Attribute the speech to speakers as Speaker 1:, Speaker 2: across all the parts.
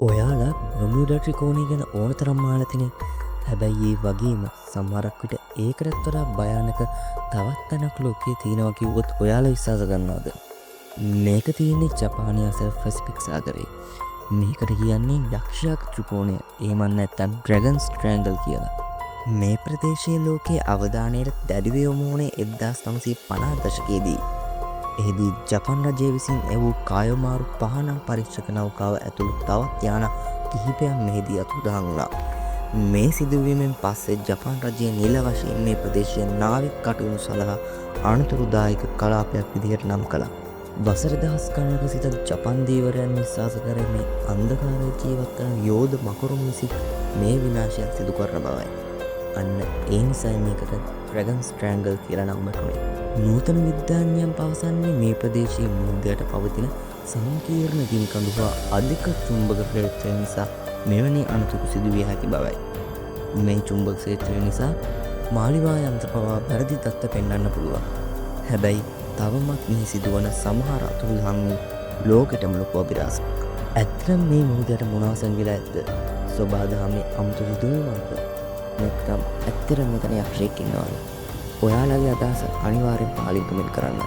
Speaker 1: ඔයාලා බර්මියුඩා ත්‍රිකෝණය ගැන ඕන තරම් අහලා තිනේ. හැබැයි ඒ වගේම සමහරක් විට ඒකටත් වඩා භයානක තවත් තැනක් ලෝකයේ තියෙනවා කිව්වොත් ඔයාලා විශ්වාස කරනවද? මේක තියෙන්නේ ජපානයේ අසල් පැසිෆික් සාගරයේ. මේකට කියන්නේ යක්ෂයාගේ ත්‍රිකෝණය. එහෙම නැත්නම් ඩ්‍රැගන්ස් ට්‍රැයැන්ගල් කියලා. මේ ප්‍රදේශයේ ලෝකයේ අවධානයට දැඩිව යොමු වුණේ 1950 දශකයේදී. එහිදී ජපන් රජය විසින් එවූ කායමාරු පහනම් පරීක්ෂක නෞකාව ඇතුළු තවත් යාන කිහිපයක් මෙහිදී අතුරුදහන් වුණා. මේ සිදුවීමෙන් පස්සේ ජපන් රජය නිල වශයෙන් මේ ප්‍රදේශය නාවික කටයුතු සඳහා අනතුරුදායක කලාපයක් විදිහට නම් කළා. වසර දහස් ගණනක සිට ජපන් දීවරයන් විශ්වාස කරේ මේ අන්ධකාරයේ ජීවත් වන යෝධ මකරුන් විසින් මේ විනාශයන් සිදු කරන බවයි. අන්න ඒ නිසා මේකට ඩ්‍රැගන්ස් ට්‍රැයැන්ගල් කියලා නම් වැටුනේ. නූතන විද්‍යාඥයන් පවසන්නේ මේ ප්‍රදේශයේ මුහුදයට පවතින සංකීර්ණ ගිනිකඳු හා අධික චුම්බක ක්ෂේත්‍රය නිසා මෙවැනි අනතුරු සිදුවිය හැකි බවයි. මේ චුම්බක ක්ෂේත්‍රය නිසා මාලිවා යන්ත්‍ර පවා වැරදි තත්ත්ව පෙන්වන්න පුළුවන්. හැබැයි තවමත් මේ සිදුවන සමහර අතුරුදහන් ලෝකෙටම ලොකු අභිරහසක්. ඇත්තටම මේ මුහුදයට මොනවා සංගිලා ඇද්ද? සෝබාදහමේ අමුතු සිදුවීමක්ද? නැත්නම් ඇත්තටම මෙතන යක්ෂයෙක් ඉන්නවද? ඔයාලගේ අදහස අනිවාර්යෙන් පහලින් කමෙන්ට් කරන්න.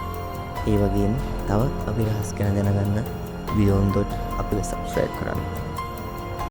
Speaker 1: ඒ වගේම තවත් අභිරහස් ගැන දැනගන්න Beyond Dot අපිව සබ්ස්ක්‍රයිබ් කරන්න.